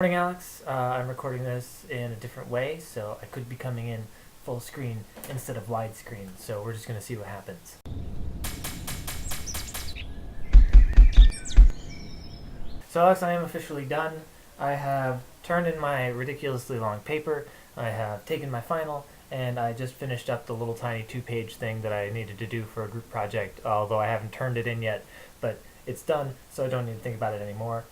Morning, Alex. I'm recording this in a different way, so I could be coming in full screen instead of widescreen, so we're just going to see what happens. So, Alex, I am officially done. I have turned in my ridiculously long paper, I have taken my final, and I just finished up the little tiny 2-page thing that I needed to do for a group project, although I haven't turned it in yet, but it's done, so I don't need to think about it anymore.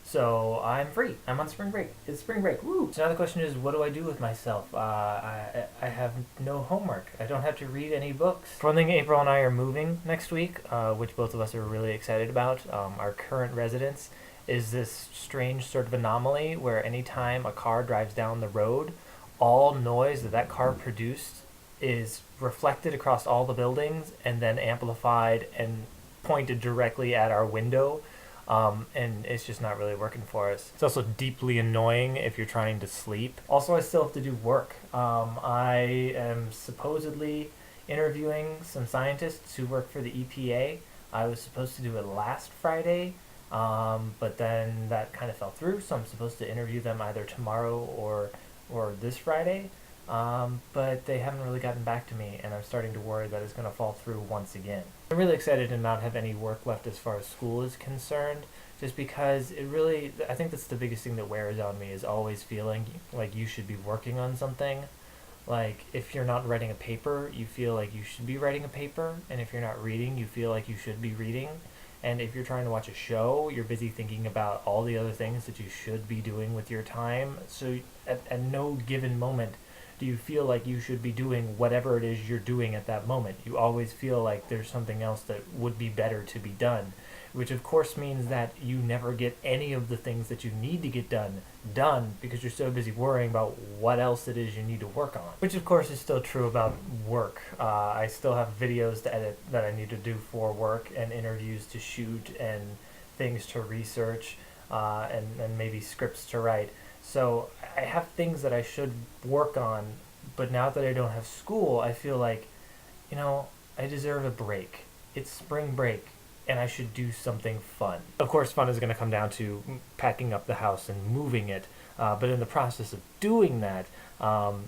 So I'm free. I'm on spring break. It's spring break. Woo! So now the question is, what do I do with myself? I have no homework. I don't have to read any books. For one thing, April and I are moving next week, which both of us are really excited about. Our current residence is this strange sort of anomaly where anytime a car drives down the road, all noise that car produced is reflected across all the buildings and then amplified and pointed directly at our window. And it's just not really working for us. It's also deeply annoying if you're trying to sleep. Also, I still have to do work. I am supposedly interviewing some scientists who work for the EPA. I was supposed to do it last Friday, but then that kind of fell through, so I'm supposed to interview them either tomorrow or this Friday. But they haven't really gotten back to me, and I'm starting to worry that it's going to fall through once again. I'm really excited to not have any work left as far as school is concerned, just because I think that's the biggest thing that wears on me, is always feeling like you should be working on something. Like, if you're not writing a paper, you feel like you should be writing a paper, and if you're not reading, you feel like you should be reading. And if you're trying to watch a show, you're busy thinking about all the other things that you should be doing with your time. So at no given moment do you feel like you should be doing whatever it is you're doing at that moment. You always feel like there's something else that would be better to be done, which of course means that you never get any of the things that you need to get done because you're so busy worrying about what else it is you need to work on. Which of course is still true about work. I still have videos to edit that I need to do for work, and interviews to shoot, and things to research, and maybe scripts to write. So I have things that I should work on, but now that I don't have school, I feel like, I deserve a break. It's spring break, and I should do something fun. Of course, fun is going to come down to packing up the house and moving it, but in the process of doing that,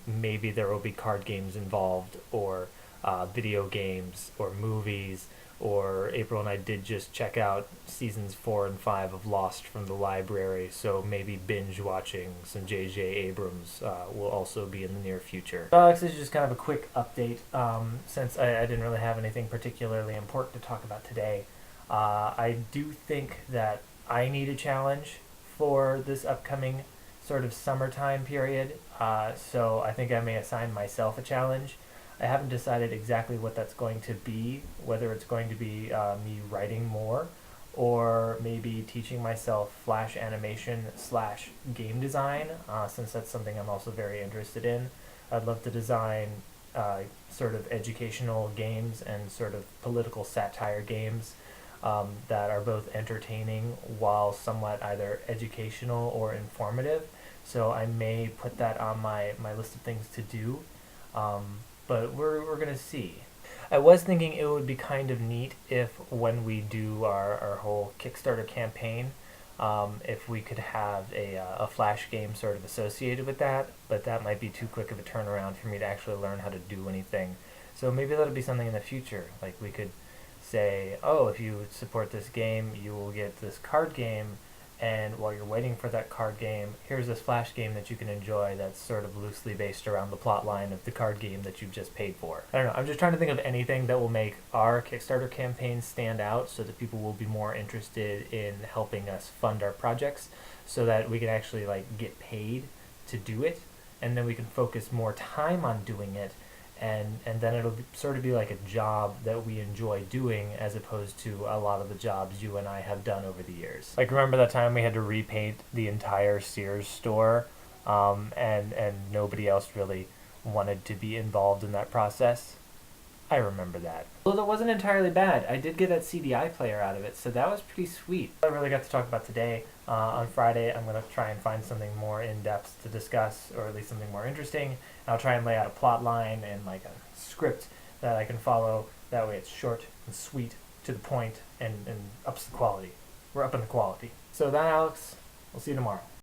maybe there will be card games involved, or video games, or movies, or April and I did just check out seasons 4 and 5 of Lost from the library, so maybe binge watching some J.J. Abrams will also be in the near future. Alex, this is just kind of a quick update, since I didn't really have anything particularly important to talk about today. I do think that I need a challenge for this upcoming sort of summertime period, so I think I may assign myself a challenge. I haven't decided exactly what that's going to be, whether it's going to be me writing more, or maybe teaching myself Flash animation / game design, since that's something I'm also very interested in. I'd love to design sort of educational games and sort of political satire games that are both entertaining while somewhat either educational or informative. So I may put that on my list of things to do. But we're going to see. I was thinking it would be kind of neat if, when we do our whole Kickstarter campaign, if we could have a Flash game sort of associated with that, but that might be too quick of a turnaround for me to actually learn how to do anything. So maybe that'll be something in the future. Like, we could say, oh, if you support this game, you will get this card game, and while you're waiting for that card game, here's this Flash game that you can enjoy that's sort of loosely based around the plot line of the card game that you've just paid for. I don't know, I'm just trying to think of anything that will make our Kickstarter campaign stand out so that people will be more interested in helping us fund our projects, so that we can actually get paid to do it, and then we can focus more time on doing it, and then it'll sort of be like a job that we enjoy doing, as opposed to a lot of the jobs you and I have done over the years. Like, remember that time we had to repaint the entire Sears store, and nobody else really wanted to be involved in that process? I remember that. Although that wasn't entirely bad. I did get that CDI player out of it, so that was pretty sweet. I really got to talk about today. On Friday, I'm going to try and find something more in-depth to discuss, or at least something more interesting. I'll try and lay out a plot line and a script that I can follow. That way it's short and sweet, to the point, and ups the quality. We're upping the quality. So that, Alex, we'll see you tomorrow.